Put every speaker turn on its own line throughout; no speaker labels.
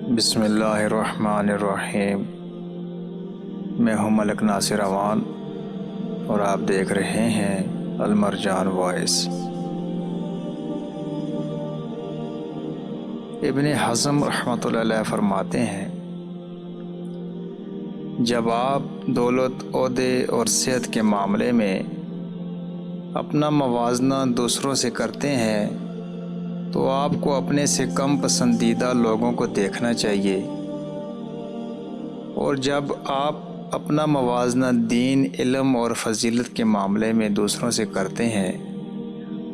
بسم اللہ الرحمن الرحیم۔ میں ہوں ملک ناصر اوان اور آپ دیکھ رہے ہیں المرجان وائس۔ ابن حزم رحمۃ اللہ علیہ فرماتے ہیں، جب آپ دولت، عہدے اور صحت کے معاملے میں اپنا موازنہ دوسروں سے کرتے ہیں تو آپ کو اپنے سے کم پسندیدہ لوگوں کو دیکھنا چاہیے، اور جب آپ اپنا موازنہ دین، علم اور فضیلت کے معاملے میں دوسروں سے کرتے ہیں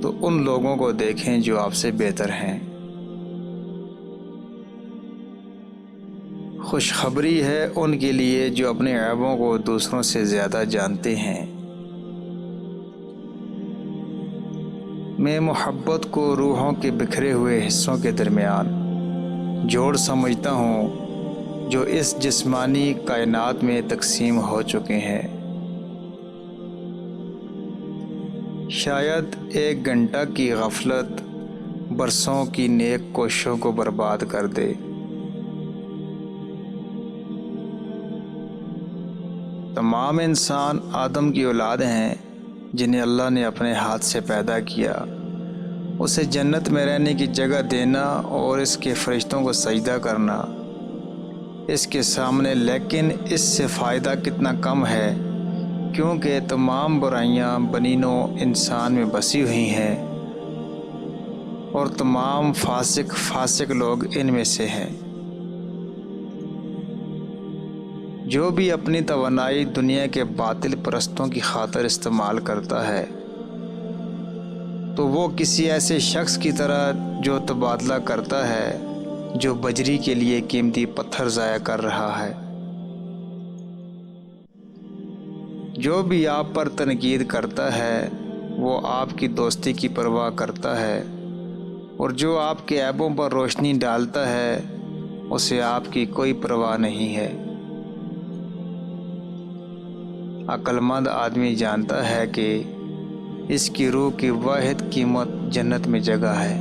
تو ان لوگوں کو دیکھیں جو آپ سے بہتر ہیں۔ خوشخبری ہے ان کے لیے جو اپنے عیبوں کو دوسروں سے زیادہ جانتے ہیں۔ میں محبت کو روحوں کے بکھرے ہوئے حصوں کے درمیان جوڑ سمجھتا ہوں جو اس جسمانی کائنات میں تقسیم ہو چکے ہیں۔ شاید ایک گھنٹہ کی غفلت برسوں کی نیک کوششوں کو برباد کر دے۔ تمام انسان آدم کی اولاد ہیں جنہیں اللہ نے اپنے ہاتھ سے پیدا کیا۔ اسے جنت میں رہنے کی جگہ دینا اور اس کے فرشتوں کو سجدہ کرنا اس کے سامنے، لیکن اس سے فائدہ کتنا کم ہے، کیونکہ تمام برائیاں بنی نوع انسان میں بسی ہوئی ہیں اور تمام فاسق لوگ ان میں سے ہیں۔ جو بھی اپنی توانائی دنیا کے باطل پرستوں کی خاطر استعمال کرتا ہے تو وہ کسی ایسے شخص کی طرح جو تبادلہ کرتا ہے جو بجری کے لیے قیمتی پتھر ضائع کر رہا ہے۔ جو بھی آپ پر تنقید کرتا ہے وہ آپ کی دوستی کی پرواہ کرتا ہے، اور جو آپ کے عیبوں پر روشنی ڈالتا ہے اسے آپ کی کوئی پرواہ نہیں ہے۔ عقل مند آدمی جانتا ہے کہ اس کی روح کی واحد قیمت جنت میں جگہ ہے۔